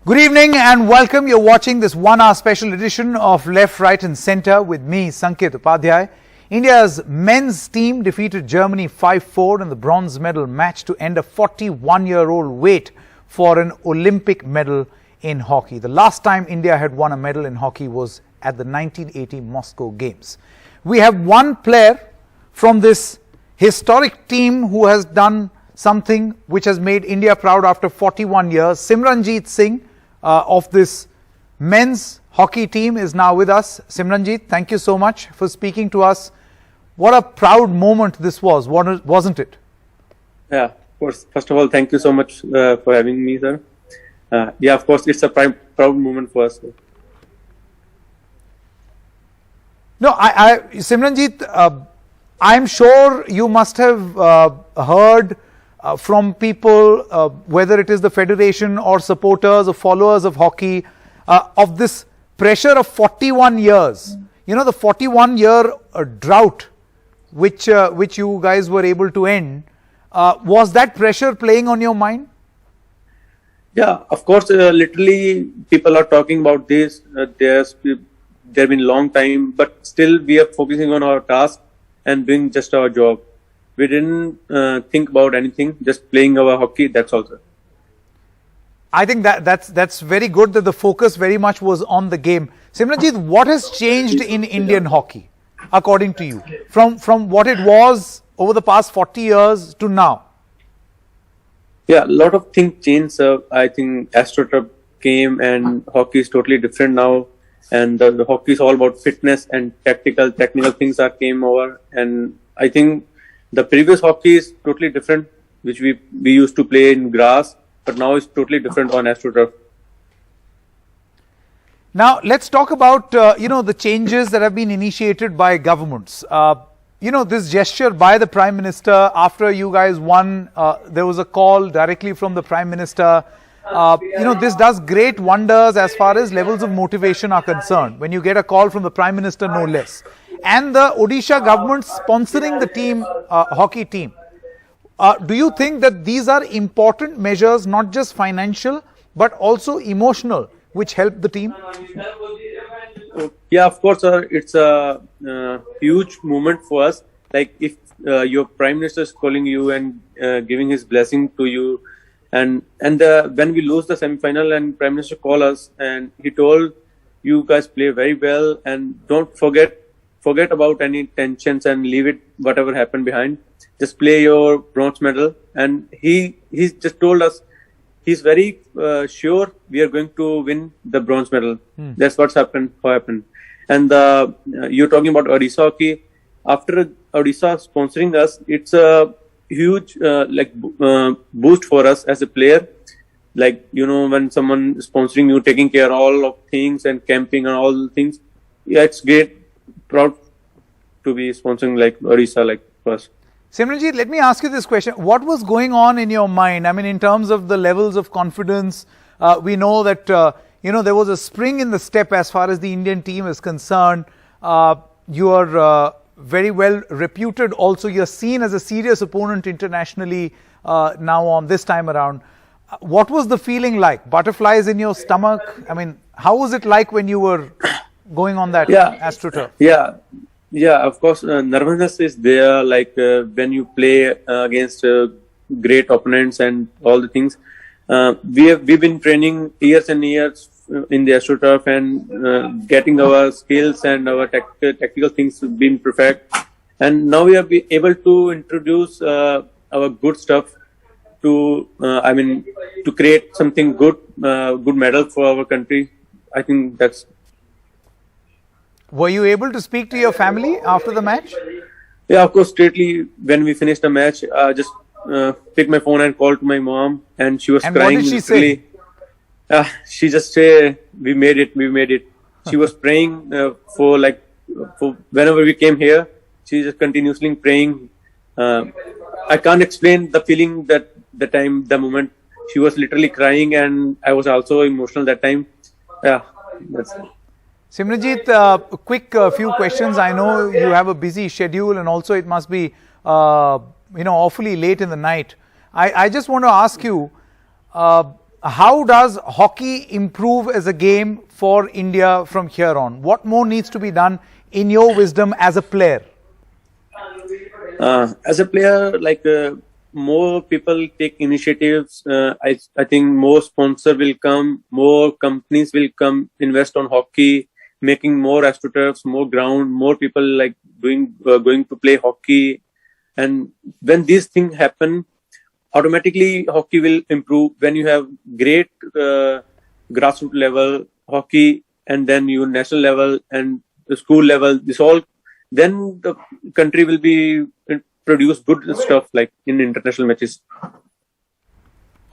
Good evening and welcome. You're watching this 1 hour special edition of Left, Right and Centre with me, Sanket Upadhyay. India's men's team defeated Germany 5-4 in the bronze medal match to end a 41-year-old wait for an Olympic medal in hockey. The last time India had won a medal in hockey was at the 1980 Moscow Games. We have one player from this historic team who has done something which has made India proud after 41 years. Simranjeet Singh of this men's hockey team is now with us. Simranjeet, thank you so much for speaking to us. What a proud moment this was, wasn't it? Yeah, of course. First of all, thank you so much for having me, sir. Yeah, of course, it's a proud moment for us. No, Simranjeet, I'm sure you must have heard from people, whether it is the federation or supporters or followers of hockey, of this pressure of 41 years. You know, the 41-year drought which you guys were able to end. Was that pressure playing on your mind? Yeah, of course, literally people are talking about this. There have been long time, but still we are focusing on our task and doing just our job. We didn't think about anything, just playing our hockey, that's all, sir. I think that's very good that the focus very much was on the game. Simranjeet, what has changed in Indian hockey, according to you, from what it was over the past 40 years to now? Yeah, a lot of things changed, sir. I think AstroTurf came and hockey is totally different now. And the hockey is all about fitness and technical things are came over. And I think the previous hockey is totally different, which we used to play in grass, but now it's totally different on AstroTurf. Now, let's talk about, the changes that have been initiated by governments. This gesture by the Prime Minister after you guys won, there was a call directly from the Prime Minister. This does great wonders as far as levels of motivation are concerned. When you get a call from the Prime Minister, no less. And the Odisha government sponsoring the team, hockey team. Do you think that these are important measures, not just financial, but also emotional, which help the team? Yeah, of course, sir. It's a huge moment for us. Like if your Prime Minister is calling you and giving his blessing to you, and when we lose the semi-final and Prime Minister called us and he told you guys play very well and don't forget about any tensions and leave it whatever happened behind. Just play your bronze medal. And he just told us he's very sure we are going to win the bronze medal. That's what happened. And you're talking about Odisha hockey. After Odisha sponsoring us, it's a huge boost for us as a player. Like, when someone is sponsoring you, taking care of all of things and camping and all the things. Yeah, it's great. Proud to be sponsoring like Odisha like us. Simranjeet, let me ask you this question. What was going on in your mind? I mean, in terms of the levels of confidence, we know that, there was a spring in the step as far as the Indian team is concerned. You are very well reputed. Also, you're seen as a serious opponent internationally now on this time around. What was the feeling like? Butterflies in your stomach? I mean, how was it like when you were going on that AstroTurf? Yeah, of course, nervousness is there, like when you play against great opponents and all the things. We've been training years and years in the AstroTurf and getting our skills and our tactical things being perfect. And now we are able to introduce our good stuff to create something good medal for our country. I think that's. Were you able to speak to your family after the match? Yeah, of course. Straightly when we finished the match, I just picked my phone and called to my mom, and she was crying. And what did she say? She just said, "We made it. We made it." She was praying for whenever we came here. She just continuously praying. I can't explain the feeling the moment. She was literally crying, and I was also emotional that time. Yeah, that's it. Simranjeet, quick few questions. I know you have a busy schedule and also it must be, awfully late in the night. I just want to ask you, how does hockey improve as a game for India from here on? What more needs to be done in your wisdom as a player? As a player, more people take initiatives. I think more sponsor will come, more companies will come, invest on hockey, making more astroturfs, more ground, more people going to play hockey. And when these things happen, automatically hockey will improve. When you have great grassroots level hockey, and then your national level and the school level, then the country will be produce good stuff like in international matches.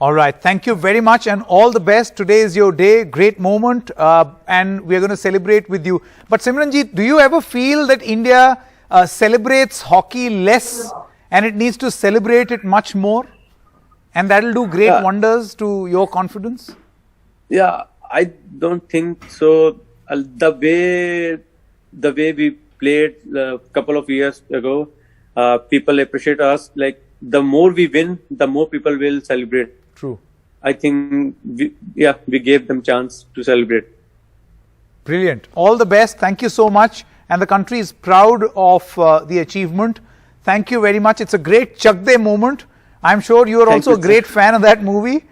All right. Thank you very much and all the best. Today is your day. Great moment. And we're going to celebrate with you. But Simranjeet, do you ever feel that India celebrates hockey less and it needs to celebrate it much more? And that will do great wonders to your confidence? Yeah, I don't think so. The way we played a couple of years ago, people appreciate us. Like the more we win, the more people will celebrate. True. I think we gave them chance to celebrate. Brilliant. All the best. Thank you so much. And the country is proud of the achievement. Thank you very much. It's a great Chak De moment. I'm sure you are also a great fan of that movie.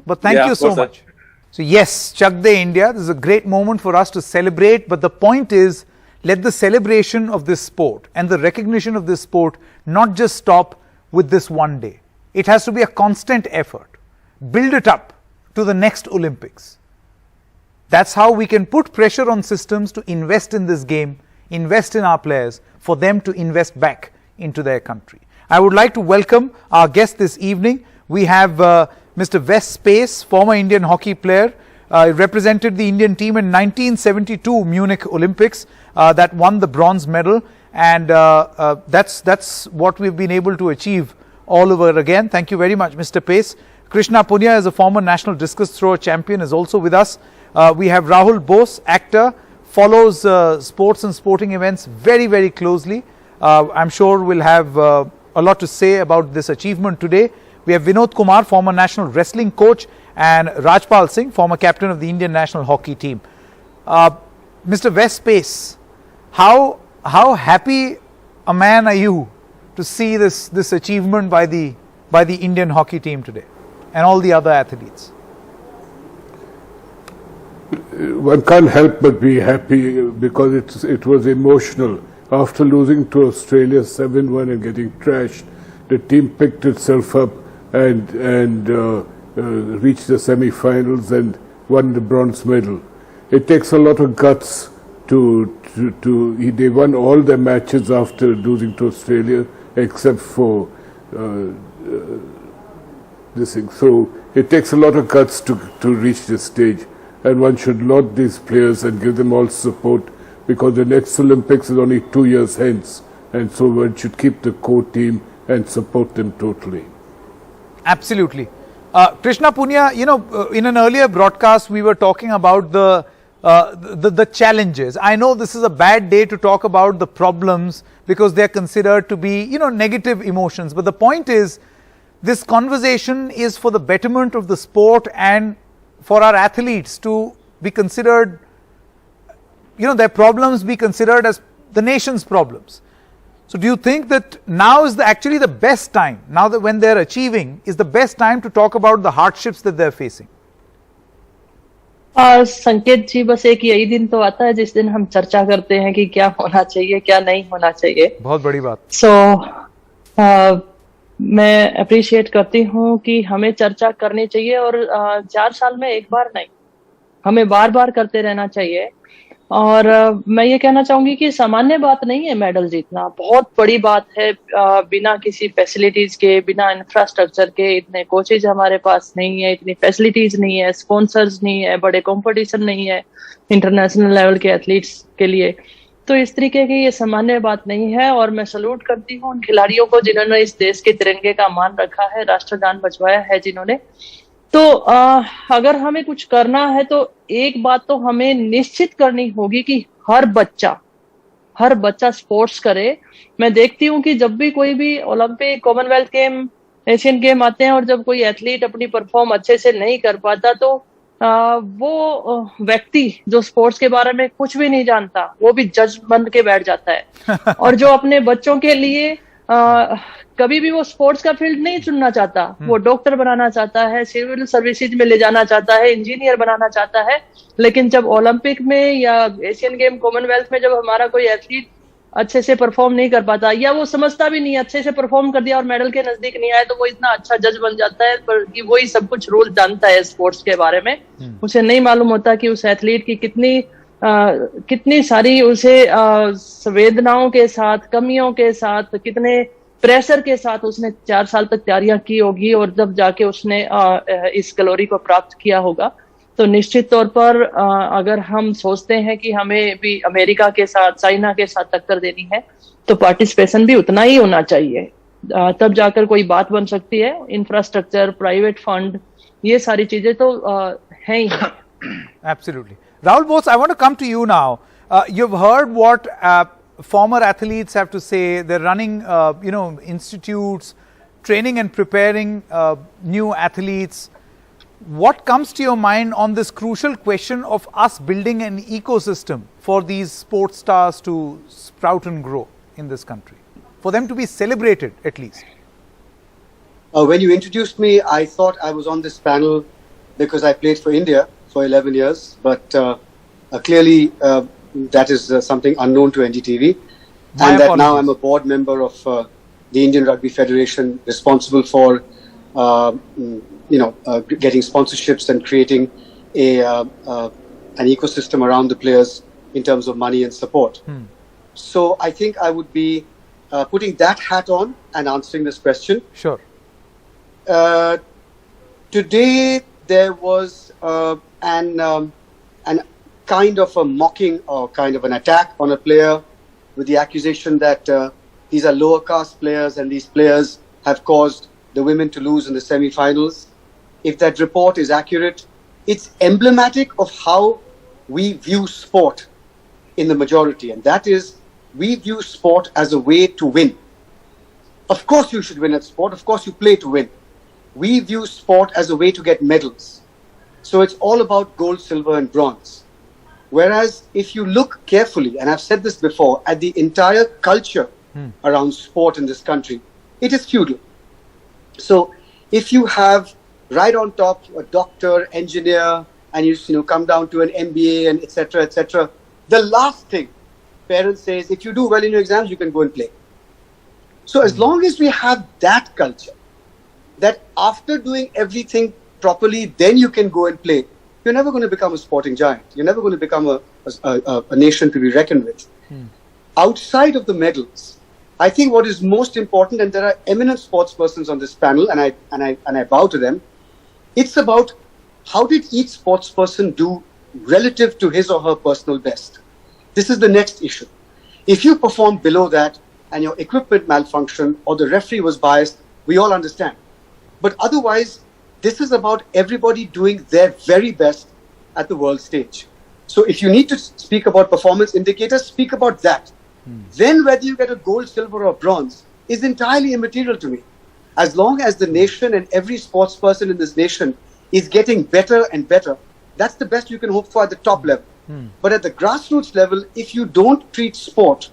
But thank you so much. So yes, Chak De India. This is a great moment for us to celebrate. But the point is, let the celebration of this sport and the recognition of this sport not just stop with this one day. It has to be a constant effort. Build it up to the next Olympics. That's how we can put pressure on systems to invest in this game, invest in our players, for them to invest back into their country. I would like to welcome our guest this evening. We have Mr. Wes Pace, former Indian hockey player, represented the Indian team in 1972 Munich Olympics that won the bronze medal, and that's what we've been able to achieve all over again. Thank you very much, Mr. Pace. Krishna Punya is a former national discus thrower champion, is also with us. We have Rahul Bose, actor, follows sports and sporting events very, very closely. I'm sure we'll have a lot to say about this achievement today. We have Vinod Kumar, former national wrestling coach, and Rajpal Singh, former captain of the Indian national hockey team. Mr. Wes Pace, how happy a man are you to see this achievement by the Indian hockey team today and all the other athletes? One can't help but be happy because it was emotional. After losing to Australia 7-1 and getting trashed, the team picked itself up and reached the semi-finals and won the bronze medal. It takes a lot of guts they won all their matches after losing to Australia except for this thing. So it takes a lot of guts to reach this stage, and one should laud these players and give them all support, because the next Olympics is only 2 years hence, and so one should keep the core team and support them totally. Absolutely. Krishna Punya, in an earlier broadcast we were talking about the challenges. I know this is a bad day to talk about the problems because they are considered to be, negative emotions. But the point is, this conversation is for the betterment of the sport and for our athletes to be considered, their problems be considered as the nation's problems. So do you think that now is actually the best time, now that when they're achieving, is the best time to talk about the hardships that they're facing? संकेत जी, बस एक यही दिन तो आता है जिस दिन हम चर्चा करते हैं कि क्या होना चाहिए, क्या नहीं होना चाहिए. बहुत बड़ी बात. मैं अप्रिशिएट करती हूँ कि हमें चर्चा करनी चाहिए और 4 साल में एक बार नहीं, हमें बार बार करते रहना चाहिए. और मैं ये कहना चाहूंगी कि सामान्य बात नहीं है मेडल जीतना, बहुत बड़ी बात है. बिना किसी फैसिलिटीज के, बिना इंफ्रास्ट्रक्चर के, इतने कोचेज हमारे पास नहीं है, इतनी फैसिलिटीज नहीं है, स्पॉन्सर्स नहीं है, बड़े कंपटीशन नहीं है इंटरनेशनल लेवल के एथलीट्स के लिए. तो इस तरीके की ये सामान्य बात नहीं है. और मैं सल्यूट करती हूँ उन खिलाड़ियों को जिन्होंने इस देश के तिरंगे का मान रखा है, राष्ट्रगान बजवाया है जिन्होंने. तो अगर हमें कुछ करना है तो एक बात तो हमें निश्चित करनी होगी कि हर बच्चा स्पोर्ट्स करे. मैं देखती हूँ कि जब भी कोई भी Olympic, Commonwealth game Asian game आते हैं और जब कोई एथलीट अपनी परफॉर्म अच्छे से नहीं कर पाता तो वो व्यक्ति जो स्पोर्ट्स के बारे में कुछ भी नहीं जानता वो भी जज बन के बैठ जाता है और जो अपने बच्चों के लिए कभी भी वो स्पोर्ट्स का फील्ड नहीं चुनना चाहता, वो डॉक्टर बनाना चाहता है, सिविल सर्विसेज में ले जाना चाहता है, इंजीनियर बनाना चाहता है, लेकिन जब ओलंपिक में या एशियन गेम कॉमनवेल्थ में जब हमारा कोई एथलीट अच्छे से परफॉर्म नहीं कर पाता या वो समझता भी नहीं अच्छे से परफॉर्म कर दिया और मेडल के नजदीक नहीं आए तो वो इतना अच्छा जज बन जाता है पर कि वही सब कुछ रूल जानता है स्पोर्ट्स के बारे में, उसे नहीं मालूम होता कि उस एथलीट की कितनी सारी उसे संवेदनाओं के साथ, कमियों के साथ, कितने प्रेशर के साथ उसने 4 साल तक तैयारियां की होगी और जब जाके उसने इस ग्लोरी को प्राप्त किया होगा। तो निश्चित तौर पर अगर हम सोचते हैं कि हमें भी अमेरिका के साथ, चाइना के साथ टक्कर देनी है तो पार्टिसिपेशन भी उतना ही होना चाहिए, तब जाकर कोई बात बन सकती है। इंफ्रास्ट्रक्चर, प्राइवेट फंड, ये सारी चीजें तो हैं ही। Absolutely. Rahul Bose, I want to come to you now. You've heard what former athletes have to say. They're running, institutes, training and preparing new athletes. What comes to your mind on this crucial question of us building an ecosystem for these sports stars to sprout and grow in this country, for them to be celebrated at least? When you introduced me, I thought I was on this panel because I played for India for 11 years, but clearly that is something unknown to NDTV. And that now I'm a board member of the Indian Rugby Federation, responsible for getting sponsorships and creating an ecosystem around the players in terms of money and support. So I think I would be putting that hat on and answering this question. Sure. Today there was an kind of a mocking or kind of an attack on a player with the accusation that these are lower caste players and these players have caused the women to lose in the semi-finals. If that report is accurate, it's emblematic of how we view sport in the majority, and that is, we view sport as a way to win. Of course you should win at sport, of course you play to win. We view sport as a way to get medals. So it's all about gold, silver and bronze. Whereas if you look carefully, and I've said this before, at the entire culture around sport in this country, it is feudal. So if you have right on top a doctor, engineer, and you come down to an MBA and etc., the last thing parents say is, if you do well in your exams, you can go and play. So as long as we have that culture, that after doing everything properly, then you can go and play, you're never going to become a sporting giant. You're never going to become a nation to be reckoned with. Outside of the medals, I think what is most important, and there are eminent sports persons on this panel, and I bow to them, it's about how did each sports person do relative to his or her personal best. This is the next issue. If you perform below that and your equipment malfunctioned or the referee was biased, we all understand. But otherwise, this is about everybody doing their very best at the world stage. So if you need to speak about performance indicators, speak about that. Then whether you get a gold, silver or bronze is entirely immaterial to me. As long as the nation and every sports person in this nation is getting better and better, that's the best you can hope for at the top level. But at the grassroots level, if you don't treat sport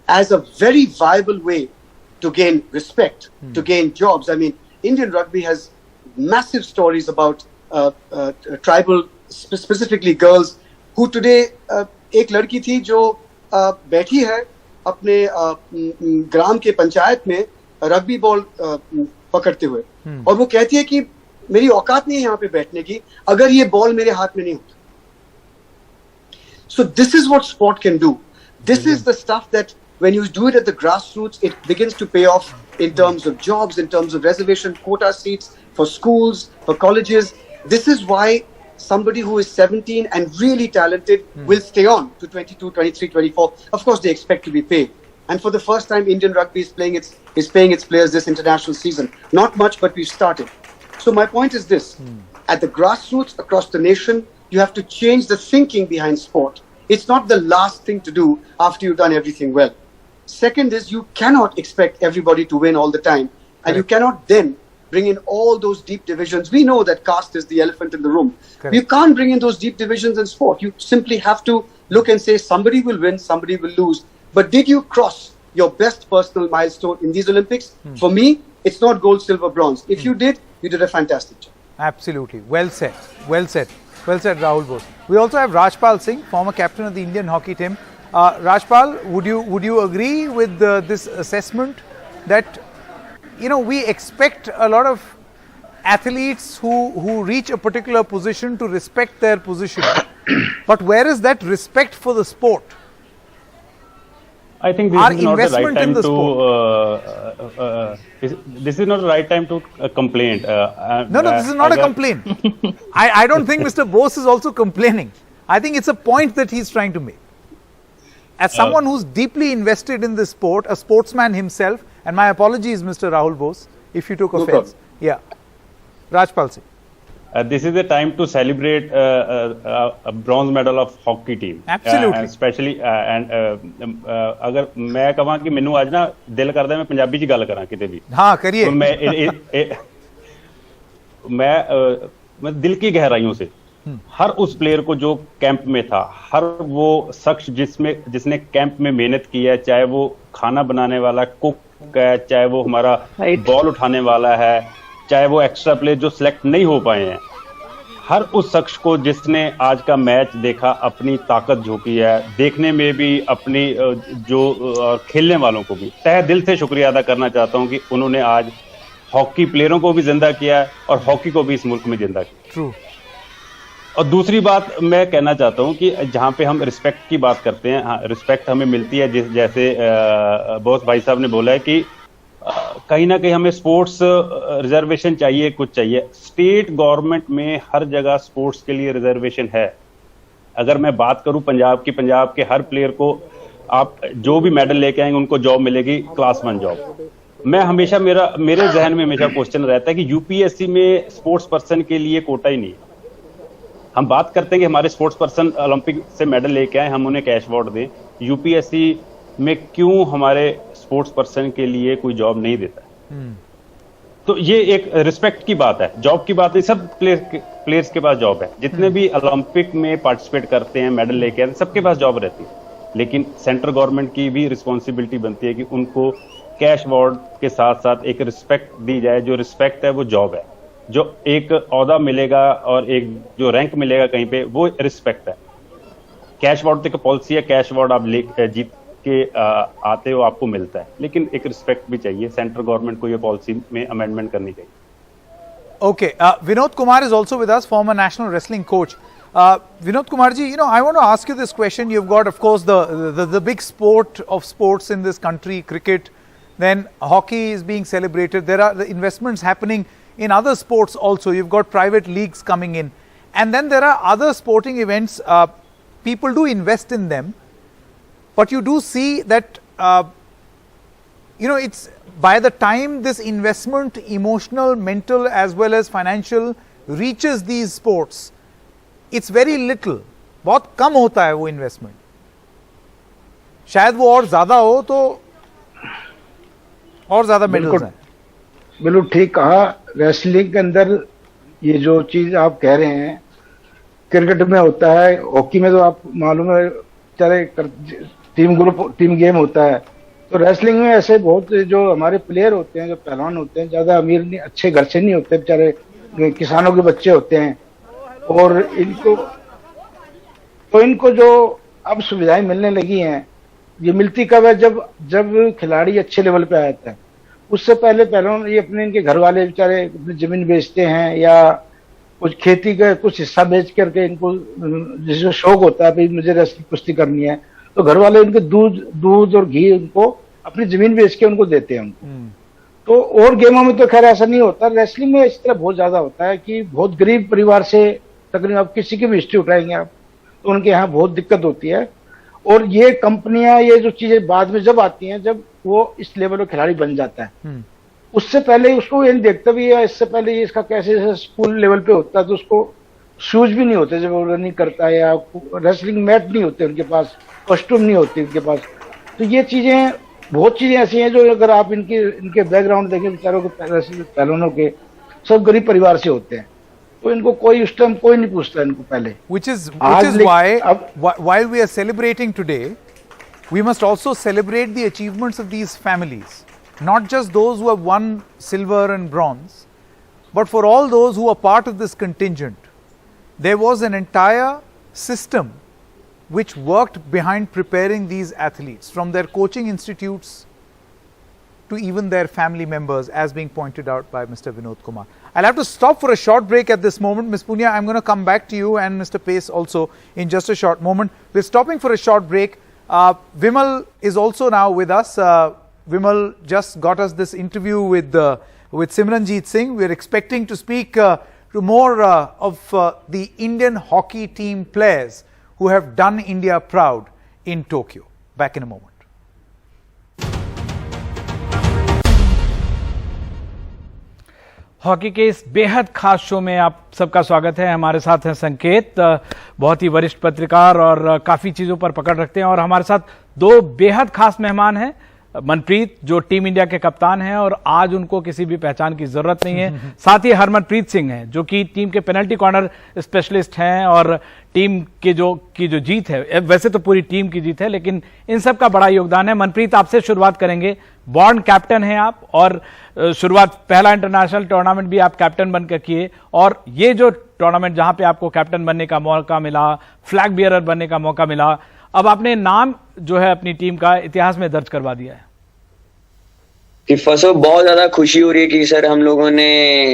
as a very viable way to gain respect, to gain jobs, I mean, Indian rugby has massive stories about tribal, specifically girls, who today, एक लड़की थी जो बैठी है अपने ग्राम के पंचायत में rugby ball पकड़ते हुए, और वो कहती है कि मेरी औकात नहीं है यहाँ पे बैठने की अगर ये बॉल मेरे हाथ में नहीं होता. So this is what sport can do. This is the stuff that when you do it at the grassroots, it begins to pay off in terms of jobs, in terms of reservation quota seats for schools, for colleges. This is why somebody who is 17 and really talented will stay on to 22, 23, 24. Of course, they expect to be paid. And for the first time, Indian rugby is paying its players this international season. Not much, but we've started. So my point is this. At the grassroots across the nation, you have to change the thinking behind sport. It's not the last thing to do after you've done everything well. Second is, you cannot expect everybody to win all the time. And you cannot then bring in all those deep divisions. We know that caste is the elephant in the room. Correct. You can't bring in those deep divisions in sport. You simply have to look and say somebody will win, somebody will lose. But did you cross your best personal milestone in these Olympics? For me, it's not gold, silver, bronze. If you did a fantastic job. Absolutely. Well said. Well said. Well said, Rahul Bose. We also have Rajpal Singh, former captain of the Indian hockey team. Rajpal, would you agree with this assessment that, you know, we expect a lot of athletes who reach a particular position to respect their position, but where is that respect for the sport? I think this Our is not the right investment in time the to. This is not the right time to complain. No, this is not a complaint. I don't think Mr. Bose is also complaining. I think it's a point that he's trying to make. As someone who's deeply invested in this sport, a sportsman himself, and my apologies, Mr. Rahul Bose, if you took offense. problem. Yeah. Rajpal Singh. This is the time to celebrate a bronze medal of hockey team. Absolutely. Especially अगर मैं कहां कि मैनू आज ना दिल करदा है मैं पंजाबी च गल करां किते भी. हाँ करिए. तो मैं दिल की गहराइयों से हर उस प्लेयर को जो कैंप में था, हर वो शख्स जिसने कैंप में मेहनत की है, चाहे वो खाना बनाने वाला कुक है, चाहे वो हमारा बॉल उठाने वाला है, चाहे वो एक्स्ट्रा प्लेयर जो सिलेक्ट नहीं हो पाए हैं, हर उस शख्स को जिसने आज का मैच देखा अपनी ताकत झोंकी है, देखने में भी अपनी जो खेलने वालों को भी तहे दिल से शुक्रिया अदा करना चाहता हूं कि उन्होंने आज हॉकी प्लेयरों को भी जिंदा किया है और हॉकी को भी इस मुल्क में जिंदा किया. ट्रू. और दूसरी बात मैं कहना चाहता हूं कि जहां पे हम रिस्पेक्ट की बात करते हैं, हाँ, रिस्पेक्ट हमें मिलती है जैसे बॉस भाई साहब ने बोला है कि कहीं ना कहीं हमें स्पोर्ट्स रिजर्वेशन चाहिए, कुछ चाहिए. स्टेट गवर्नमेंट में हर जगह स्पोर्ट्स के लिए रिजर्वेशन है. अगर मैं बात करूं पंजाब के हर प्लेयर को आप जो भी मेडल लेके आएंगे उनको जॉब मिलेगी, क्लास 1 जॉब. मैं हमेशा मेरे जहन में हमेशा क्वेश्चन रहता है कि यूपीएससी में स्पोर्ट्स पर्सन के लिए कोटा ही नहीं है. हम बात करते हैं कि हमारे स्पोर्ट्स पर्सन ओलंपिक से मेडल लेके आए, हम उन्हें कैश अवार्ड दें. यूपीएससी में क्यों हमारे स्पोर्ट्स पर्सन के लिए कोई जॉब नहीं देता है? तो ये एक रिस्पेक्ट की बात है, जॉब की बात नहीं. सब प्लेयर्स के पास जॉब है, जितने भी ओलंपिक में पार्टिसिपेट करते हैं, मेडल लेके आते हैं, सबके पास जॉब रहती है. लेकिन सेंट्रल गवर्नमेंट की भी रिस्पॉन्सिबिलिटी बनती है कि उनको कैश अवार्ड के साथ साथ एक रिस्पेक्ट दी जाए. जो रिस्पेक्ट है वो जॉब है, जो एक ओहदा मिलेगा और एक जो रैंक मिलेगा कहीं पे, वो रिस्पेक्ट है. कैश अवार्ड तो एक पॉलिसी है, कैश अवार्ड आप जीत के आते हो, आपको मिलता है, लेकिन एक रिस्पेक्ट भी चाहिए. सेंट्रल गवर्नमेंट को ये पॉलिसी में अमेंडमेंट करनी चाहिए. Okay, Vinod Kumar is also with us, former national wrestling coach. Vinod Kumarji, you know, I want to ask you this question. You've got, of course, the big sport of sports in this country, cricket. Then hockey is being celebrated. There are the investments happening in other sports also. You've got private leagues coming in. And then there are other sporting events. People do invest in them. But you do see that, you know, it's by the time this investment, emotional, mental as well as financial, reaches these sports, it's very little. बहुत कम होता है वो investment. शायद वो और ज्यादा हो तो और ज्यादा मेडल्स हैं. बिल्कुल ठीक कहा. रेसलिंग के अंदर ये जो चीज आप कह रहे हैं क्रिकेट में होता है, हॉकी में तो आप मालूम है चाहे टीम गेम होता है. तो रेसलिंग में ऐसे बहुत जो हमारे प्लेयर होते हैं, जो पहलवान होते हैं, ज्यादा अमीर नहीं, अच्छे घर से नहीं होते, बेचारे किसानों के बच्चे होते हैं. और इनको जो अब सुविधाएं मिलने लगी हैं, ये मिलती कब है? जब खिलाड़ी अच्छे लेवल पे आ जाता है. उससे पहले ये अपने इनके घर वाले बेचारे अपनी जमीन बेचते हैं या कुछ खेती का कुछ हिस्सा बेच करके इनको जिसको शौक होता है भाई मुझे रेसलिंग कुश्ती करनी है, तो घर वाले उनके दूध और घी उनको अपनी जमीन बेच के उनको देते हैं उनको. तो और गेमों में तो खैर ऐसा नहीं होता. रेसलिंग में इस तरह बहुत ज्यादा होता है कि बहुत गरीब परिवार से तकरीबन आप किसी की भी हिस्ट्री उठाएंगे आप तो उनके यहाँ बहुत दिक्कत होती है. और ये कंपनियां ये जो चीजें बाद में जब आती हैं, जब वो इस लेवल पर खिलाड़ी बन जाता है, उससे पहले उसको ये नहीं देखता भी है, इससे पहले ये इसका कैसे स्कूल लेवल पे होता है तो उसको शूज भी नहीं होते जब वो रनिंग करता है, या रेसलिंग मैट नहीं होते उनके पास, कॉस्ट्यूम नहीं होती उनके पास. तो ये चीजें बहुत चीजें ऐसी हैं जो अगर आप इनके बैकग्राउंड देखें, बेचारों के पहलवानों के सब गरीब परिवार से होते हैं, तो इनको कोई उस टाइम कोई नहीं पूछता इनको पहले. Which is why while we are celebrating today, we must also celebrate the achievements of these families, not just those who have won silver and bronze, but for all those who are part of this contingent. There was an entire system which worked behind preparing these athletes, from their coaching institutes to even their family members, as being pointed out by Mr. Vinod Kumar. I'll have to stop for a short break at this moment. Ms. Punya, I'm going to come back to you and Mr. Pace also in just a short moment. We're stopping for a short break. Vimal is also now with us. Vimal just got us this interview with Simranjeet Singh. We're expecting to speak to more of the Indian hockey team players who have done India proud in Tokyo. Back in a moment. Hockey के इस बेहद खास show में आप सबका स्वागत है। हमारे साथ हैं संकेत, बहुत ही वरिष्ठ पत्रकार और काफ़ी चीज़ों पर पकड़ रखते हैं, और हमारे साथ दो बेहद खास मेहमान हैं। मनप्रीत जो टीम इंडिया के कप्तान हैं और आज उनको किसी भी पहचान की जरूरत नहीं है। साथ ही हरमनप्रीत सिंह हैं जो कि टीम के पेनल्टी कॉर्नर स्पेशलिस्ट हैं, और टीम की जो जीत है, वैसे तो पूरी टीम की जीत है, लेकिन इन सब का बड़ा योगदान है। मनप्रीत, आपसे शुरुआत करेंगे। बॉर्न कैप्टन हैं आप, और शुरुआत पहला इंटरनेशनल टूर्नामेंट भी आप कैप्टन बनकर किए, और ये जो टूर्नामेंट जहां पे आपको कैप्टन बनने का मौका मिला, फ्लैग बियरर बनने का मौका मिला, अब आपने नाम जो है अपनी टीम का इतिहास में दर्ज करवा दिया है। कि फर्स्ट ऑफ बहुत ज्यादा खुशी हो रही है कि सर हम लोगों ने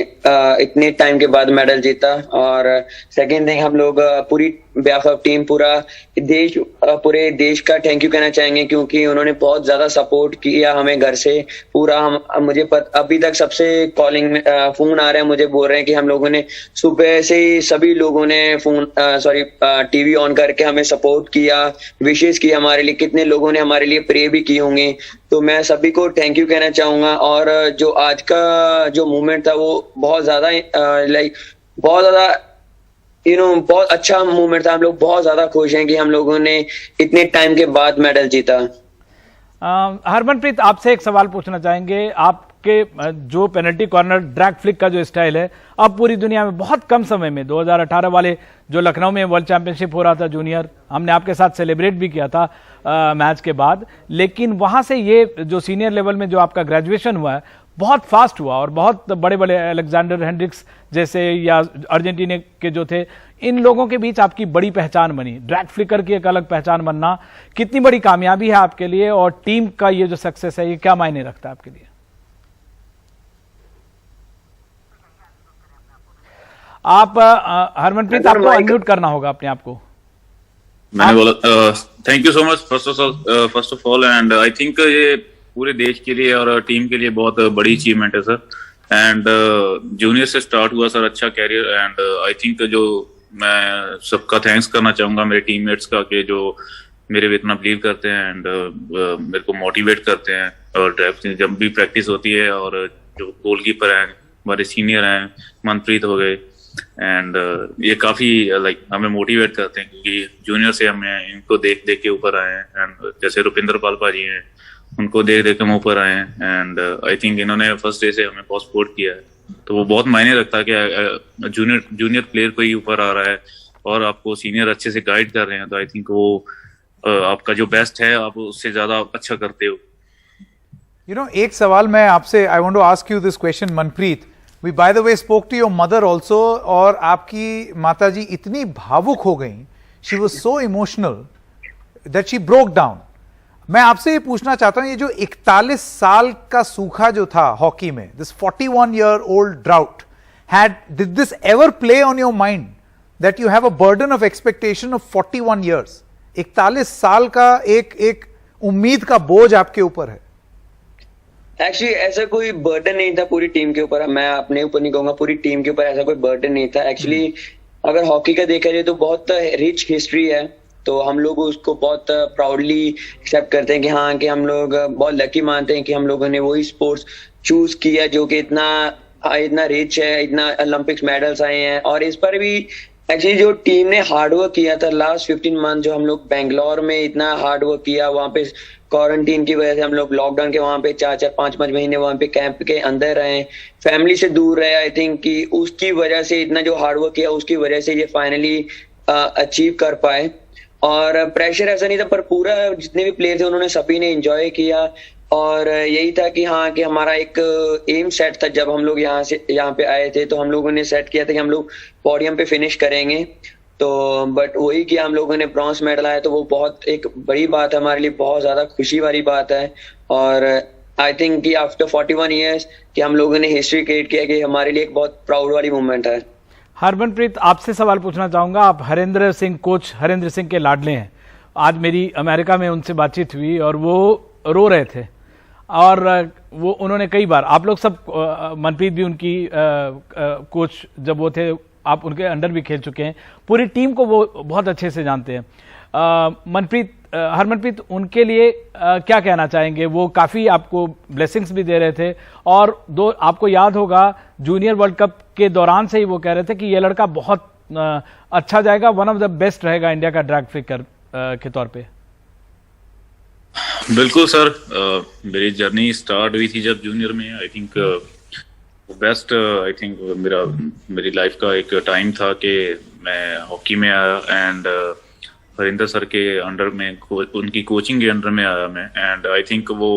इतने टाइम के बाद मेडल जीता, और सेकंड थिंग हम लोग पूरी बिहाफ ऑफ टीम पूरे देश का थैंक यू कहना चाहेंगे, क्योंकि उन्होंने बहुत ज्यादा सपोर्ट किया हमें घर से पूरा। मुझे अभी तक सबसे कॉलिंग में फोन आ रहे हैं, मुझे बोल रहे हैं कि हम लोगों ने सुबह से ही सभी लोगों ने टीवी ऑन करके हमें सपोर्ट किया, विशेष की हमारे लिए, कितने लोगों ने हमारे लिए प्रे भी की होंगे। तो मैं सभी को थैंक यू कहना चाहूंगा। और जो आज का जो मूवमेंट था वो बहुत ज्यादा बहुत अच्छा मूवमेंट था। हम लोग बहुत ज्यादा खुश हैं कि हम लोगों ने इतने टाइम के बाद मेडल जीता। हरमनप्रीत, आपसे एक सवाल पूछना चाहेंगे। आपके जो पेनल्टी कॉर्नर ड्रैग फ्लिक का जो स्टाइल है, अब पूरी दुनिया में बहुत कम समय में 2018 वाले जो लखनऊ में वर्ल्ड चैंपियनशिप हो रहा था जूनियर, हमने आपके साथ सेलिब्रेट भी किया था मैच के बाद, लेकिन वहां से ये जो सीनियर लेवल में जो आपका ग्रेजुएशन हुआ है बहुत फास्ट हुआ, और बहुत बड़े बड़े अलेक्जेंडर हेंड्रिक्स जैसे या अर्जेंटीना के जो थे, इन लोगों के बीच आपकी बड़ी पहचान बनी। ड्रैग फ्लिकर की एक अलग पहचान बनना कितनी बड़ी कामयाबी है आपके लिए, और टीम का ये जो सक्सेस है ये क्या मायने रखता है आपके लिए? आप हरमनप्रीत, आपको अनम्यूट करना होगा अपने आप को। मैंने बोला thank you so much first of all, and I think ये पूरे देश के लिए और टीम के लिए बहुत बड़ी अचीवमेंट है सर। एंड जूनियर से स्टार्ट हुआ सर अच्छा कैरियर, एंड आई थिंक जो मैं सबका थैंक्स करना चाहूंगा मेरे टीममेट्स का, कि जो मेरे पे इतना बिलीव करते हैं एंड मेरे को मोटिवेट करते हैं, और जब भी प्रैक्टिस होती है, और जो गोलकीपर हैं हमारे सीनियर हैं, मनप्रीत हो गए, एंड ये काफी हमें मोटिवेट करते हैं, क्योंकि जूनियर से हमें इनको देख के ऊपर आए हैं। एंड जैसे रुपिंदर पाल पाजी हैं, उनको देख के हम ऊपर आए हैं, एंड आई थिंक इन्होंने फर्स्ट डे से हमें बहुत सपोर्ट किया है। तो वो बहुत मायने रखता है कि जूनियर प्लेयर कोई ऊपर आ रहा है और आपको सीनियर अच्छे से गाइड कर रहे हैं, तो आई थिंक वो आपका जो बेस्ट है आप उससे ज्यादा अच्छा करते हो। एक सवाल मैं आपसे, I want to ask you this question Manpreet. We by the way spoke to your mother also, और आपकी माताजी इतनी भावुक हो गई, she was so emotional that she broke down. मैं आपसे ये पूछना चाहता हूं, ये जो 41 साल का सूखा जो था हॉकी में, this 41-year-old drought, did this ever play on your mind that you have a burden of expectation of 41 years? 41 साल का एक उम्मीद का बोझ आपके ऊपर है। एक्चुअली ऐसा कोई बर्डन नहीं था पूरी टीम के ऊपर, मैं अपने ऊपर नहीं कहूंगा, पूरी टीम के ऊपर ऐसा कोई बर्डन नहीं था। एक्चुअली अगर हॉकी का देखा जाए तो बहुत रिच हिस्ट्री है, तो हम लोग उसको बहुत प्राउडली एक्सेप्ट करते हैं कि हाँ, कि हम लोग बहुत लकी मानते हैं कि हम लोगों ने वही स्पोर्ट्स चूज किया जो कि इतना रिच है, इतना ओलंपिक्स मेडल्स आए हैं। और इस पर भी एक्चुअली जो टीम ने हार्डवर्क किया था लास्ट 15 मंथ, जो हम लोग बेंगलोर में इतना हार्डवर्क किया, वहां पे क्वारंटीन की वजह से हम लोग लॉकडाउन के वहां पे 4-4 5-5 महीने वहां पे कैंप के अंदर रहे, फैमिली से दूर रहे। आई थिंक कि उसकी वजह से इतना जो हार्डवर्क किया उसकी वजह से ये फाइनली अचीव कर पाए। और प्रेशर ऐसा नहीं था, पर पूरा जितने भी प्लेयर थे उन्होंने सभी ने एंजॉय किया। और यही था कि हाँ, कि हमारा एक एम सेट था जब हम लोग यहाँ पे आए थे, तो हम लोगों ने सेट किया था कि हम लोग पोडियम पे फिनिश करेंगे। तो बट वही कि हम लोगों ने ब्रॉन्ज मेडल आया, तो वो बहुत एक बड़ी बात है हमारे लिए, बहुत ज्यादा खुशी वाली बात है। और आई थिंक कि आफ्टर 41 ईयर्स कि हम लोगों ने हिस्ट्री क्रिएट किया, कि हमारे लिए एक बहुत प्राउड वाली मोमेंट है। हरमनप्रीत, आपसे सवाल पूछना चाहूंगा। आप हरेंद्र सिंह, कोच हरेंद्र सिंह के लाडले हैं। आज मेरी अमेरिका में उनसे बातचीत हुई और वो रो रहे थे, और वो उन्होंने कई बार, आप लोग सब, मनप्रीत भी उनकी कोच जब वो थे, आप उनके अंडर भी खेल चुके हैं, पूरी टीम को वो बहुत अच्छे से जानते हैं। हरमनप्रीत, उनके लिए क्या कहना चाहेंगे? वो काफ़ी आपको ब्लेसिंग्स भी दे रहे थे, और आपको याद होगा जूनियर वर्ल्ड कप के दौरान से ही वो कह रहे थे कि ये लड़का बहुत अच्छा जाएगा, वन ऑफ द बेस्ट रहेगा इंडिया का ड्रैग फिकर के तौर पे। बिल्कुल सर, मेरी जर्नी स्टार्ट हुई थी जब जूनियर में। I think best, I think मेरी लाइफ का एक टाइम था कि मैं हॉकी में आया, एंड हरिंदर सर के अंडर में, उनकी कोचिंग के अंडर में आया मैं। एंड आई थिंक वो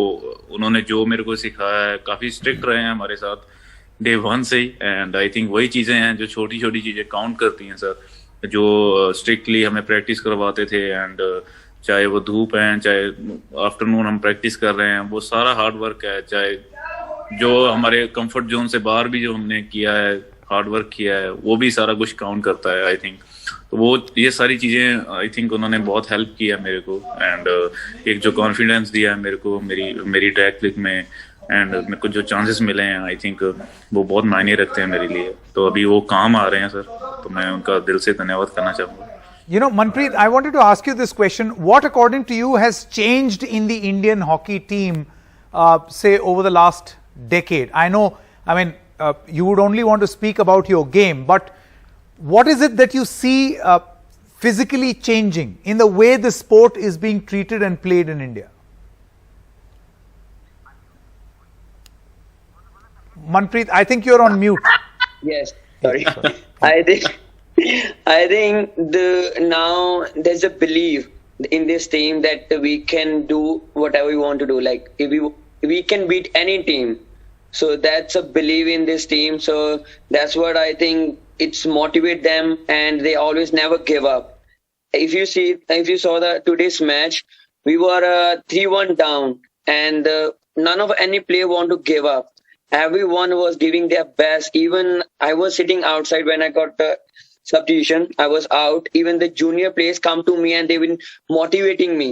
उन्होंने जो मेरे को सिखाया है, काफ़ी स्ट्रिक्ट रहे हैं हमारे साथ डे 1 से ही। एंड आई थिंक वही चीज़ें हैं जो छोटी छोटी चीज़ें काउंट करती हैं सर, जो स्ट्रिक्टली हमें प्रैक्टिस करवाते थे। एंड चाहे वो धूप है, चाहे आफ्टरनून हम प्रैक्टिस कर रहे हैं, वो सारा हार्ड वर्क है। चाहे जो हमारे कंफर्ट जोन से बाहर भी जो हमने किया है, हार्ड वर्क किया है, वो भी सारा कुछ काउंट करता है। आई थिंक तो वो ये सारी चीज़ें आई थिंक उन्होंने बहुत हेल्प किया मेरे को। एंड एक जो कॉन्फिडेंस दिया है मेरे को मेरी ट्रैक क्लिक में, एंड मेरे को जो चांसेस मिले हैं, आई थिंक वो बहुत मायने रखते हैं मेरे लिए। तो अभी वो काम आ रहे हैं सर, तो मैं उनका दिल से धन्यवाद करना चाहूँगा। You know, Manpreet, I wanted to ask you this question. What, according to you, has changed in the Indian hockey team, say, over the last decade? I know, I mean, you would only want to speak about your game, but what is it that you see physically changing in the way the sport is being treated and played in India? Manpreet, I think you're on mute. Yes, sorry. I think now there's a belief in this team that we can do whatever we want to do. Like if we can beat any team, so that's a belief in this team. So that's what I think it's motivate them, and they always never give up. If you saw today's match, we were 3-1 down, and none of any player want to give up. Everyone was giving their best. Even I was sitting outside when I got substitution. I was out. Even the junior players come to me and they've been motivating me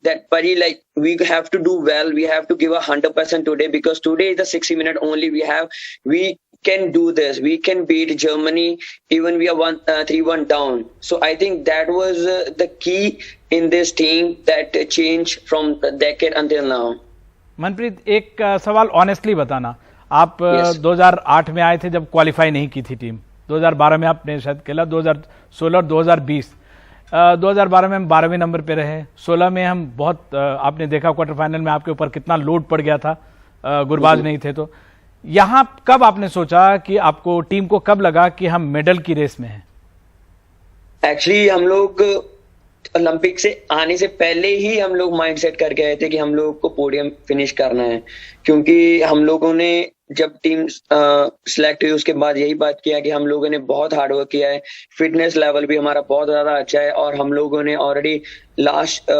that, Pari, like, we have to do well. We have to give 100% today, because today is the 60 minute only we have. We can do this. We can beat Germany even we are 3-1 down. So I think that was the key in this team that changed from the decade until now. Manpreet, एक सवाल honestly बताना, आप 2008 में आए थे जब qualify नहीं की थी टीम, 2012 में आपने शायद खेला, 2016 और 2020। 2012 में हम 12वें नंबर पे रहे, 16 में हम बहुत, आपने देखा क्वार्टर फाइनल में आपके ऊपर कितना लोड पड़ गया था, गुरबाज नहीं थे। तो यहाँ कब आपने सोचा कि आपको, टीम को कब लगा कि हम मेडल की रेस में हैं? एक्चुअली हम लोग ओलंपिक से आने से पहले ही हम लोग माइंड सेट करके आए थे कि हम लोग को पोडियम फिनिश करना है, क्योंकि हम लोगों ने जब टीम सिलेक्ट हुई उसके बाद यही बात किया कि हम लोगों ने बहुत हार्डवर्क किया है, फिटनेस लेवल भी हमारा बहुत ज्यादा अच्छा है, और हम लोगों ने ऑलरेडी लास्ट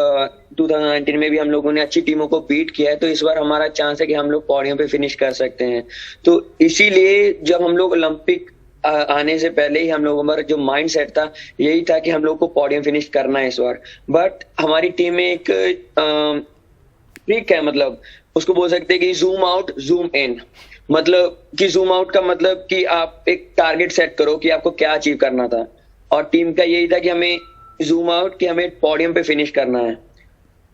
2019 में भी हम लोगों ने अच्छी टीमों को बीट किया है। तो इस बार हमारा चांस है कि हम लोग पोडियम पे फिनिश कर सकते हैं। तो इसीलिए जब हम लोग ओलंपिक आने से पहले ही हम लोगों का जो माइंड सेट था यही था कि हम लोग को पोडियम फिनिश करना है इस बार। बट हमारी टीम में एक ट्रिक है, मतलब उसको बोल सकते हैं कि जूम आउट जूम इन। मतलब कि जूम आउट का मतलब कि आप एक टारगेट सेट करो कि आपको क्या अचीव करना था, और टीम का यही था कि हमें जूम आउट कि हमें पोडियम पे फिनिश करना है,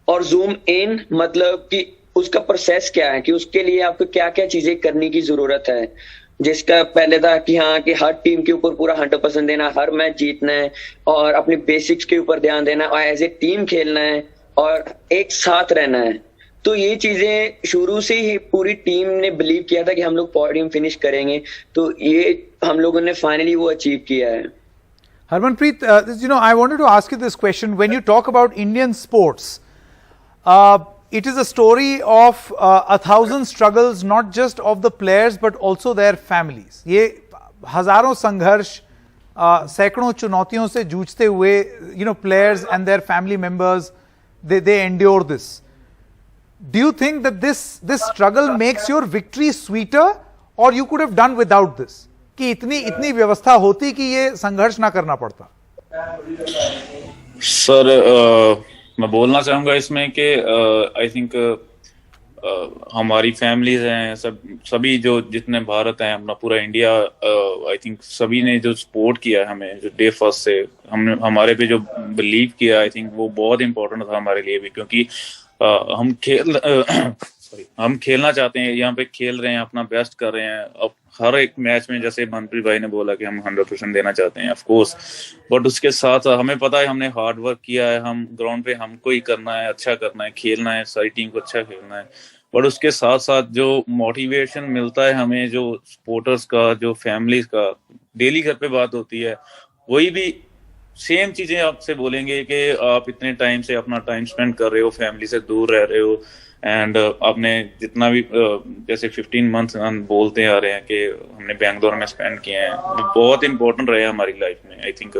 और जूम इन मतलब कि उसका प्रोसेस क्या है, कि उसके लिए आपको क्या क्या चीजें करने की जरूरत है। जिसका पहले था कि हाँ कि हर टीम के ऊपर पूरा 100% देना, हर मैच जीतना है और अपनी बेसिक्स के ऊपर ध्यान देना और एज ए टीम खेलना है और एक साथ रहना है। तो ये चीजें शुरू से ही पूरी टीम ने बिलीव किया था कि हम लोग पोडियम फिनिश करेंगे, तो ये हम लोगों ने फाइनली वो अचीव किया है। Harmanpreet, I wanted to ask you this question. When you talk about Indian sports, it is a story of 1,000 struggles, not just of the players but also their families. ये हजारों संघर्ष, सैकड़ों चुनौतियों से जूझते हुए, players and their family members, they endure this. Do you think that this struggle makes your victory sweeter, or you could have done without this? कि इतनी व्यवस्था होती कि ये संघर्ष ना करना पड़ता? सर मैं बोलना चाहूंगा इसमें कि आई थिंक हमारी फैमिलीज हैं, सभी जो जितने भारत हैं, अपना पूरा इंडिया, आई थिंक सभी ने जो सपोर्ट किया हमें, जो डे फर्स्ट से हमारे पे जो बिलीव किया, आई थिंक वो बहुत इंपॉर्टेंट था हमारे लिए भी, क्योंकि हम खेलना चाहते हैं, यहाँ पे खेल रहे हैं, अपना बेस्ट कर रहे हैं। अब हर एक मैच में जैसे मनप्रीत भाई ने बोला कि हम 100% देना चाहते हैं, ऑफ कोर्स, बट उसके साथ हमें पता है हमने हार्ड वर्क किया है, हम ग्राउंड पे हमको ही करना है, अच्छा करना है, खेलना है, सारी टीम को अच्छा खेलना है। बट उसके साथ साथ जो मोटिवेशन मिलता है हमें, जो सपोर्टर्स का, जो फैमिलीज का, डेली घर पे बात होती है, वही भी सेम चीजें आपसे बोलेंगे कि आप इतने टाइम से अपना टाइम स्पेंड कर रहे हो, फैमिली से दूर रह रहे हो, एंड आपने जितना भी जैसे 15 मंथ हम बोलते आ रहे हैं कि हमने बैंगलोर में स्पेंड किए हैं, वो बहुत इंपॉर्टेंट रहे हमारी लाइफ में। आई थिंक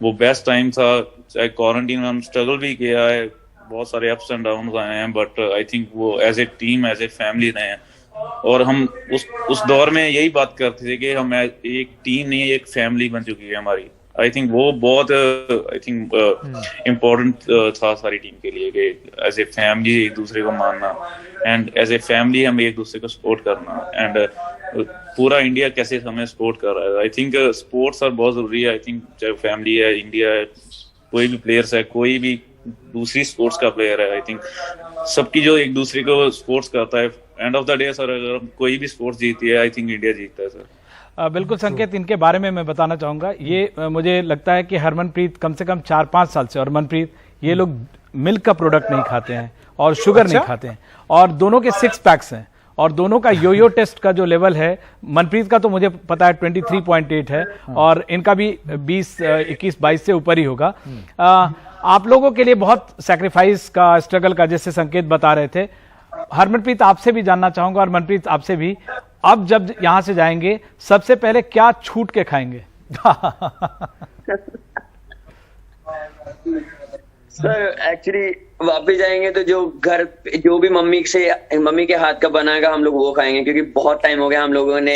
वो बेस्ट टाइम था। चाहे क्वारंटीन में हम स्ट्रगल भी किया है, बहुत सारे अप्स एंड डाउन आए हैं, बट आई थिंक वो as a team, as a family रहे हैं। और हम उस दौर में यही बात करते थे कि हम एक टीम नहीं, एक फैमिली बन चुकी है हमारी। आई थिंक वो बहुत इम्पोर्टेंट था सारी टीम के लिए कि एज ए फैमिली एक दूसरे को मानना, एंड एज ए फैमिली हम एक दूसरे को सपोर्ट करना, एंड पूरा इंडिया कैसे हमें सपोर्ट कर रहा है। आई थिंक स्पोर्ट्स आर बहुत जरूरी है। आई थिंक चाहे फैमिली है, इंडिया है, कोई भी प्लेयर्स है, कोई भी दूसरी स्पोर्ट्स का प्लेयर है, आई थिंक सबकी जो एक दूसरे को स्पोर्ट्स करता है, end of the day sir अगर कोई भी स्पोर्ट्स जीती है, आई थिंक इंडिया जीतता है सर। बिल्कुल संकेत, इनके बारे में मैं बताना चाहूंगा। ये मुझे लगता है कि हरमनप्रीत कम से कम 4-5 साल से, और मनप्रीत, ये लोग मिल्क का प्रोडक्ट नहीं खाते हैं और शुगर नहीं खाते हैं, और दोनों के 6 पैक्स हैं, और दोनों का योयो टेस्ट का जो लेवल है, मनप्रीत का तो मुझे पता है 23.8 है, और इनका भी 21-22 से ऊपर ही होगा। आप लोगों के लिए बहुत सैक्रिफाइस का, स्ट्रगल का, जैसे संकेत बता रहे थे। हरमनप्रीत आपसे भी जानना चाहूंगा, और मनप्रीत आपसे भी, अब जब यहां से जाएंगे सबसे पहले क्या छूट के खाएंगे? सर एक्चुअली वापस जाएंगे तो जो भी मम्मी के हाथ का बनाएगा हम लोग वो खाएंगे, क्योंकि बहुत टाइम हो गया हम लोगों ने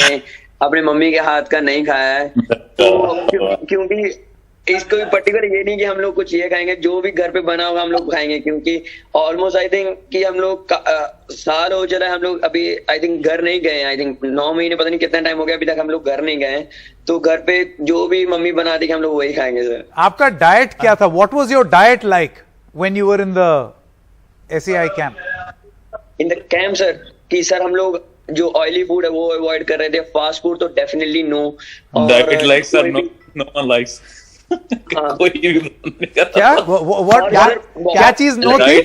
अपने मम्मी के हाथ का नहीं खाया है। तो क्योंकि इसको भी पर्टिकुलर ये नहीं कि हम लोग कुछ ये खाएंगे, जो भी घर पे बना होगा हम लोग खाएंगे, क्योंकि ऑलमोस्ट आई थिंक कि हम लोग साल हो चला है हम लोग अभी आई थिंक घर नहीं गए हैं। आई थिंक 9 महीने, पता नहीं कितना टाइम हो गया अभी तक हम लोग घर नहीं गए हैं। तो घर पे जो भी मम्मी बना दी हम लोग वही खाएंगे सर। आपका डाइट क्या था? What was your diet like when you were in the SAI camp? In the camp sir, कि सर हम लोग जो ऑयली फूड है वो अवॉइड कर रहे थे, फास्ट फूड तो definitely no. Diet like sir, no one likes. कोई भी क्या चीज नो थी?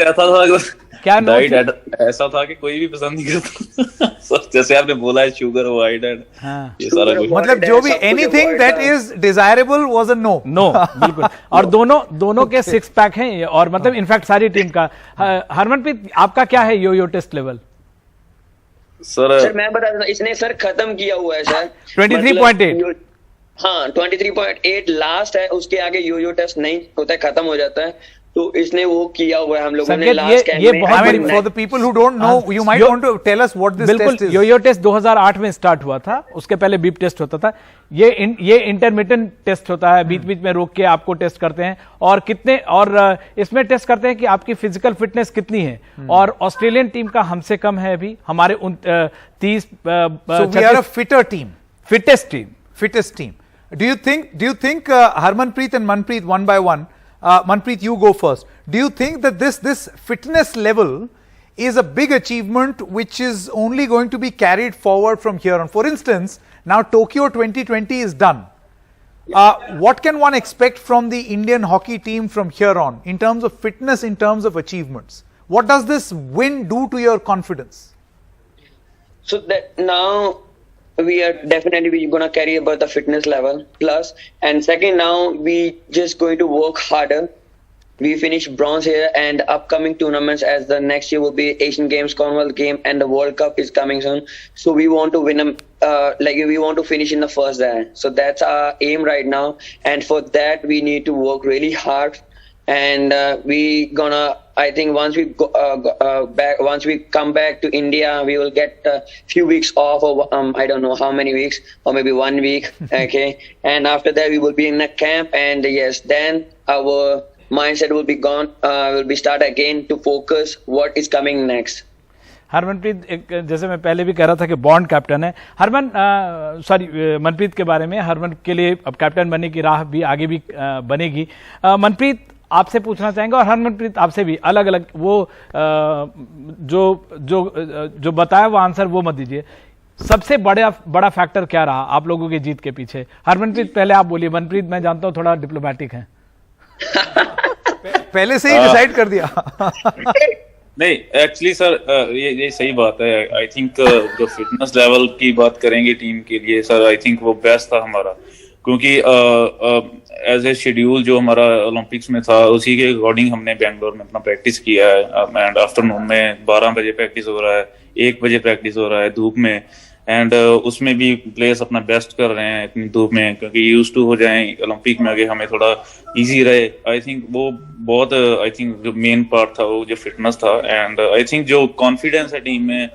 डाइट ऐसा था कि कोई भी पसंद नहीं करता। जैसे आपने बोला है शुगर, वाइड, ये सारा कुछ, मतलब जो भी anything that is desirable was a no. बिल्कुल। और दोनों के 6 पैक हैं, और मतलब इनफैक्ट सारी टीम का। हरमनप्रीत, आपका क्या है योयो टेस्ट लेवल? सर मैं बता दूं, इसने सर खत्म किया हुआ है सर 23.8। हाँ 23.8 लास्ट है, उसके आगे योयो टेस्ट नहीं होता है, खत्म हो जाता है। तो इसने वो किया हुआ है हम लोगों ने लास्ट कैंप में। I mean, for the people who don't know, you might want to tell us what this test is. Yoyo test 2008 में स्टार्ट हुआ था, उसके पहले बीप टेस्ट होता था। ये इंटरमिटेंट टेस्ट होता है, बीच बीच में रोक के आपको टेस्ट करते हैं, और इसमें टेस्ट करते हैं कि आपकी फिजिकल फिटनेस कितनी है। और ऑस्ट्रेलियन टीम का हमसे कम है अभी, हमारे 30। So we are a fitter team, fittest team. Do you think Harmanpreet and Manpreet, one by one, Manpreet, you go first. Do you think that this fitness level is a big achievement which is only going to be carried forward from here on? For instance, Now Tokyo 2020 is done. What can one expect from the Indian hockey team from here on in terms of fitness, in terms of achievements? What does this win do to your confidence? So that now we are definitely going to carry about the fitness level plus, and second, now we just going to work harder. We finished bronze here, and upcoming tournaments as the next year will be Asian Games, Commonwealth Game, and the World Cup is coming soon. So we want to win them, we want to finish in the first there. So that's our aim right now, and for that we need to work really hard. And we gonna, I think once we go once we come back to India, we will get a few weeks off, or I don't know how many weeks, or maybe 1 week. Okay, and after that we will be in a camp, and yes, then our mindset will be gone. Will be start again to focus what is coming next. Harmanpreet, एक जैसे मैं पहले भी कह रहा था कि bond captain है हरमन, मनप्रीत के बारे में, हरमन के लिए अब कैप्टन बनने की राह भी आगे भी बनेगी। मनप्रीत, आपसे पूछना चाहेंगे, और हरमनप्रीत आपसे भी, अलग अलग वो जो बताया वो आंसर वो मत दीजिए। सबसे बड़ा फैक्टर क्या रहा आप लोगों की जीत के पीछे? हरमनप्रीत पहले आप बोलिए, मनप्रीत मैं जानता हूं थोड़ा डिप्लोमेटिक है। पहले से ही डिसाइड कर दिया। नहीं, एक्चुअली सर ये सही बात है। आई थिंक जो फिटनेस लेवल की बात करेंगे टीम के लिए सर, आई थिंक वो बेस्ट था हमारा, क्योंकि एज ए शेड्यूल जो हमारा ओलंपिक्स में था उसी के अकॉर्डिंग हमने बेंगलोर में अपना प्रैक्टिस किया है। एंड आफ्टरनून में 12 बजे प्रैक्टिस हो रहा है, 1 बजे प्रैक्टिस हो रहा है धूप में, एंड उसमें भी प्लेयर्स अपना बेस्ट कर रहे हैं इतनी धूप में, क्योंकि यूज टू हो जाएं ओलंपिक में आगे हमें थोड़ा इजी रहे। आई थिंक वो बहुत आई थिंक जो मेन पार्ट था वो जो फिटनेस था। एंड आई थिंक जो कॉन्फिडेंस है टीम में,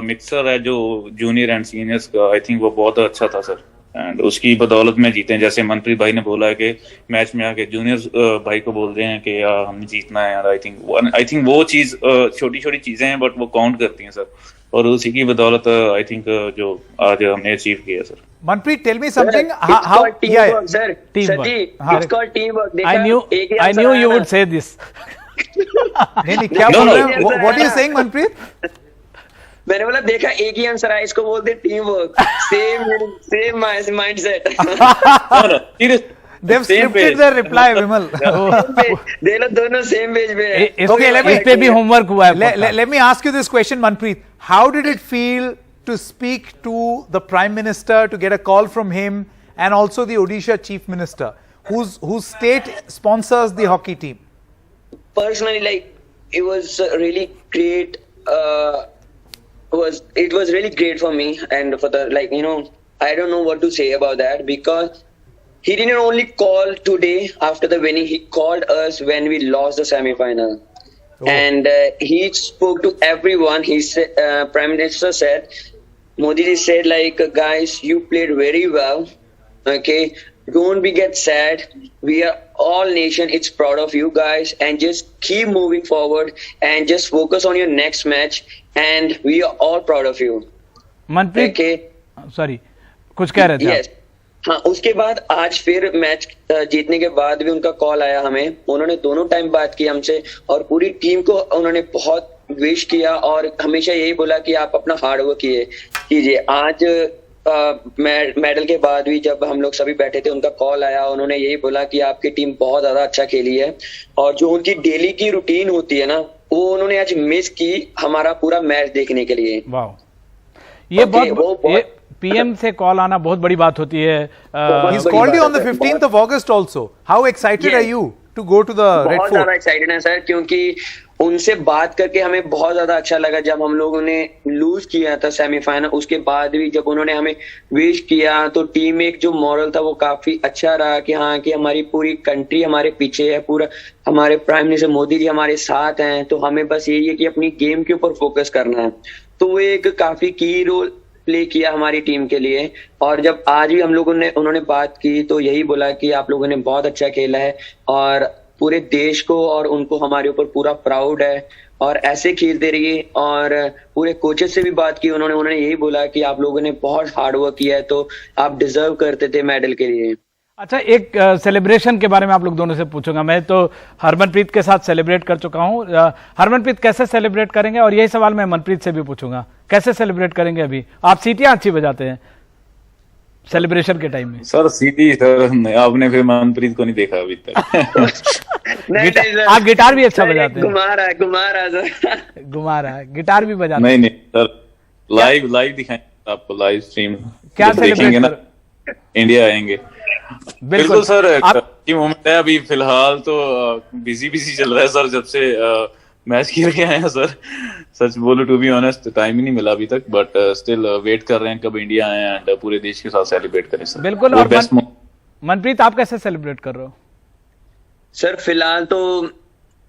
मिक्सर है जो जूनियर एंड सीनियर्स का, आई थिंक वो बहुत अच्छा था सर, एंड उसकी बदौलत में जीते हैं। जैसे मनप्रीत भाई ने बोला है कि मैच में आके जूनियर भाई को बोल रहे हैं कि यार हमने जीतना है यार। आई थिंक वो चीज छोटी छोटी चीजें हैं बट वो काउंट करती हैं सर, और उसी की बदौलत आई थिंक जो आज हमने अचीव किया sir. Manpreet, tell me something. How teamwork, sir? Teamwork. It's called teamwork. I knew you would say this. नहीं, क्या बोल रहे हैं? What are you saying, Manpreet? मैंने बोला देखा एक ही आंसर है, इसको बोलते team work. Same mindset. They've scripted their reply, Vimal. दे लोग दोनों सेम पेज पे हैं। Okay, इस पे भी होमवर्क हुआ है। Let me ask you this question, Manpreet. How did it feel to speak to the Prime Minister, to get a call from him, and also the Odisha Chief Minister, whose state sponsors the hockey team? Personally, it was really great. It was really great for me, and for the I don't know what to say about that, because he didn't only call today after the winning, he called us when we lost the semi-final. And he spoke to everyone. He said, Prime Minister said, Modi ji said, guys, you played very well. Okay, don't get sad. We are all nation. It's proud of you guys, and just keep moving forward and just focus on your next match. And we are all proud of you. Manpreet, sorry कुछ कह रहे थे? Yes. हाँ, उसके बाद आज फिर match जीतने के बाद भी उनका कॉल आया हमें। उन्होंने दोनों टाइम बात की हमसे, और पूरी टीम को उन्होंने बहुत विश किया, और हमेशा यही बोला कि आप अपना हार्ड वर्क कीजिए। आज मेडल के बाद भी जब हम लोग सभी बैठे थे, उनका कॉल आया, उन्होंने यही बोला कि आपकी टीम बहुत ज्यादा अच्छा खेली है, और जो उनकी डेली की रूटीन होती है ना, वो उन्होंने आज मिस की हमारा पूरा मैच देखने के लिए। वाह, ये पीएम से कॉल आना बहुत बड़ी बात होती है। He's called you on the 15th of August also. How excited are you to go to the Red Fort? बहुत ज्यादा एक्साइटेड है सर, क्योंकि उनसे बात करके हमें बहुत ज्यादा अच्छा लगा। जब हम लोगों ने लूज किया था सेमीफाइनल, उसके बाद भी जब उन्होंने हमें विश किया, तो टीम में एक जो मॉरल था वो काफी अच्छा रहा कि हाँ, कि हमारी पूरी कंट्री हमारे पीछे है, पूरा हमारे प्राइम मिनिस्टर मोदी जी हमारे साथ हैं, तो हमें बस यही है कि अपनी गेम के ऊपर फोकस करना है। तो वो एक काफी की रोल प्ले किया हमारी टीम के लिए। और जब आज भी हम लोगों ने उन्होंने बात की, तो यही बोला कि आप लोगों ने बहुत अच्छा खेला है, और पूरे देश को और उनको हमारे ऊपर पूरा प्राउड है, और ऐसे खेलते रहिए। और पूरे कोचेस से भी बात की उन्होंने यही बोला कि आप लोगों ने बहुत हार्ड वर्क किया है, तो आप डिजर्व करते थे मेडल के लिए। अच्छा, एक सेलिब्रेशन के बारे में आप लोग दोनों से पूछूंगा। मैं तो हरमनप्रीत के साथ सेलिब्रेट कर चुका हूं। हरमनप्रीत कैसे सेलिब्रेट करेंगे, और यही सवाल मैं मनप्रीत से भी पूछूंगा, कैसे सेलिब्रेट करेंगे? अभी आप सीटियां अच्छी बजाते हैं। सेलिब्रेशन के टाइम में? सर सीधी सर, आपने फिर मनप्रीत को नहीं देखा अभी तक। नहीं सर, आप गिटार भी अच्छा सर, बजाते हैं। घुमा रहा है सर। घुमा रहा है, गिटार भी बजाते नहीं नहीं सर, लाइव दिखाएंगे आपको, लाइव स्ट्रीम क्या जब देखेंगे सेलिब्रेट ना इंडिया आएंगे। बिल्कुल सर, की मोमेंट है। अभी फिलहाल तो बिजी चल रहा है सर, जब से मैच खेल के आए हैं सर। सच बोलो टू बी ऑनेस्ट, टाइम ही नहीं मिला अभी तक, बट स्टिल वेट कर रहे हैं कब इंडिया आए एंड पूरे देश के साथ सेलिब्रेट करें सर। बिल्कुल। और मनप्रीत आप कैसे सेलिब्रेट कर रहे हो? सर फिलहाल तो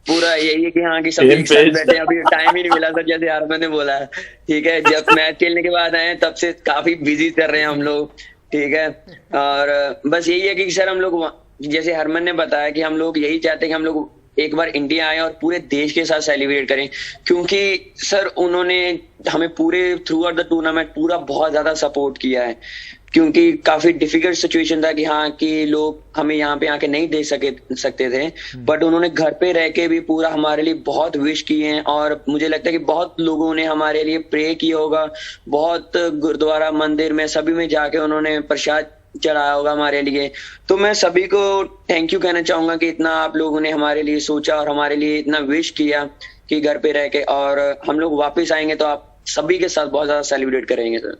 पूरा यही है कि हाँ कि सब एक साथ बैठे, अभी टाइम ही नहीं मिला सर, जैसे हरमन ने बोला। ठीक है, जब मैच खेलने के बाद आए तब से काफी बिजी कर रहे हैं हम लोग। ठीक है, और बस यही है कि सर हम लोग, जैसे हरमन ने बताया कि हम लोग यही चाहते हैं कि हम लोग एक बार इंडिया आए और पूरे देश के साथ सेलिब्रेट करें, क्योंकि सर उन्होंने हमें पूरे थ्रू आउट द टूर्नामेंट पूरा बहुत ज्यादा सपोर्ट किया है, क्योंकि काफी डिफिकल्ट सिचुएशन था कि हाँ कि लोग हमें यहाँ पे आके नहीं देख सकते थे, बट उन्होंने घर पे रह के भी पूरा हमारे लिए बहुत विश किए हैं। और मुझे लगता है कि बहुत लोगों ने हमारे लिए प्रे किया होगा, बहुत गुरुद्वारा मंदिर में सभी में जाके उन्होंने प्रसाद चढ़ाया होगा हमारे लिए। तो मैं सभी को थैंक यू कहना चाहूंगा कि इतना आप लोगों ने हमारे लिए सोचा और हमारे लिए इतना विश किया कि घर पे रह के, और हम लोग वापस आएंगे तो आप सभी के साथ बहुत ज्यादा सेलिब्रेट करेंगे सर।